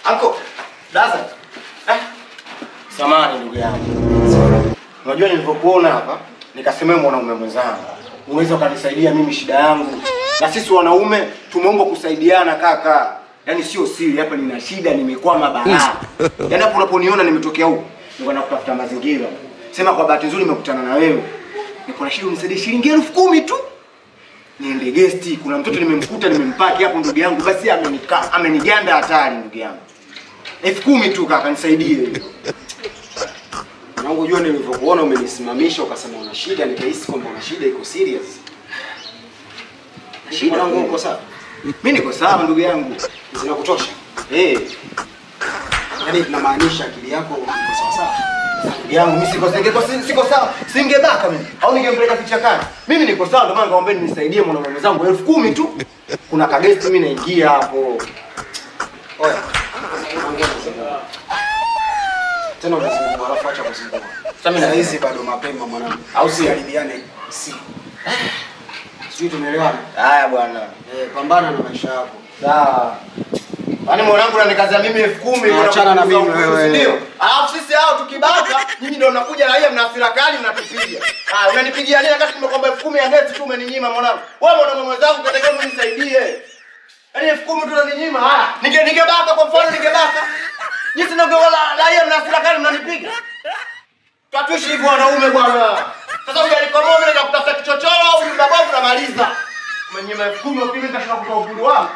Anko, Daza. Samahani ndugu yangu. Unajua nilipokuona hapa, nikasema wewe mwanaume mwenzangu, unaweza ukanisaidia mimi shida yangu. Na sisi wanaume tumeumbwa kusaidiana kaka. Yaani sio siri, hapa nina shida, nimekwama balaa. Yaani hapo unaponiona nimetokea huko, niko nakutafuta mazingira. Sema kwa bahati nzuri nimekutana na wewe. Niko na shida unisaidie shilingi 10,000 tu. Niende guest, kuna mtoto nimemkuta nimempaki hapo ndugu yangu, basi ameniganda hatari ndugu yangu. 10,000 tu kaka nisaidie. Nangu jua nilivyokuona umenisimamisha ukasema una shida, nikahisi kwamba una shida iko serious. Shida yangu uko sawa? Mimi niko sawa ndugu yangu. Zinakutosha? Yaani tunamaanisha akili yako iko sawa sawa. Ndugu yangu mimi siko sawa. Singebaka mimi. Au ningempeleka kichakani. Mimi niko sawa ndio maana naomba nisaidie mwanaume mwenzangu 10,000 tu. Kuna kagesti mimi naingia hapo. Oya. Tena unazungumza alafu acha kuzungumza. Sasa mimi na hizi bado mapema mwanangu. Au si haribiane si. Sisi tumeelewana. Haya bwana. Pambana na maisha yako. Sawa. Yaani mwanangu unanikazia mimi 10,000 achana na mimi wewe. Ndio. Alafu sisi hao tukibaka, nyinyi ndio mnakuja raia mna hasira kali mnatupiga. Unanipigia nini wakati tumekwamba 10,000 ya geti tu umeninyima mwanangu. Wewe mwanaume mwenzangu unataka unisaidie. Yaani 10,000 tu unaninyima. Ningebaka kwa mfano ningebaka. Nyinyi ndio raia mna hasira kali mnanipiga. Tatuishi hivyo wanaume bwana. Sasa hujanikomoa mimi nikakutafuta kichochoro au mbabavu namaliza. Umenyima 10,000 ukipita kwa kutoa uhuru wangu.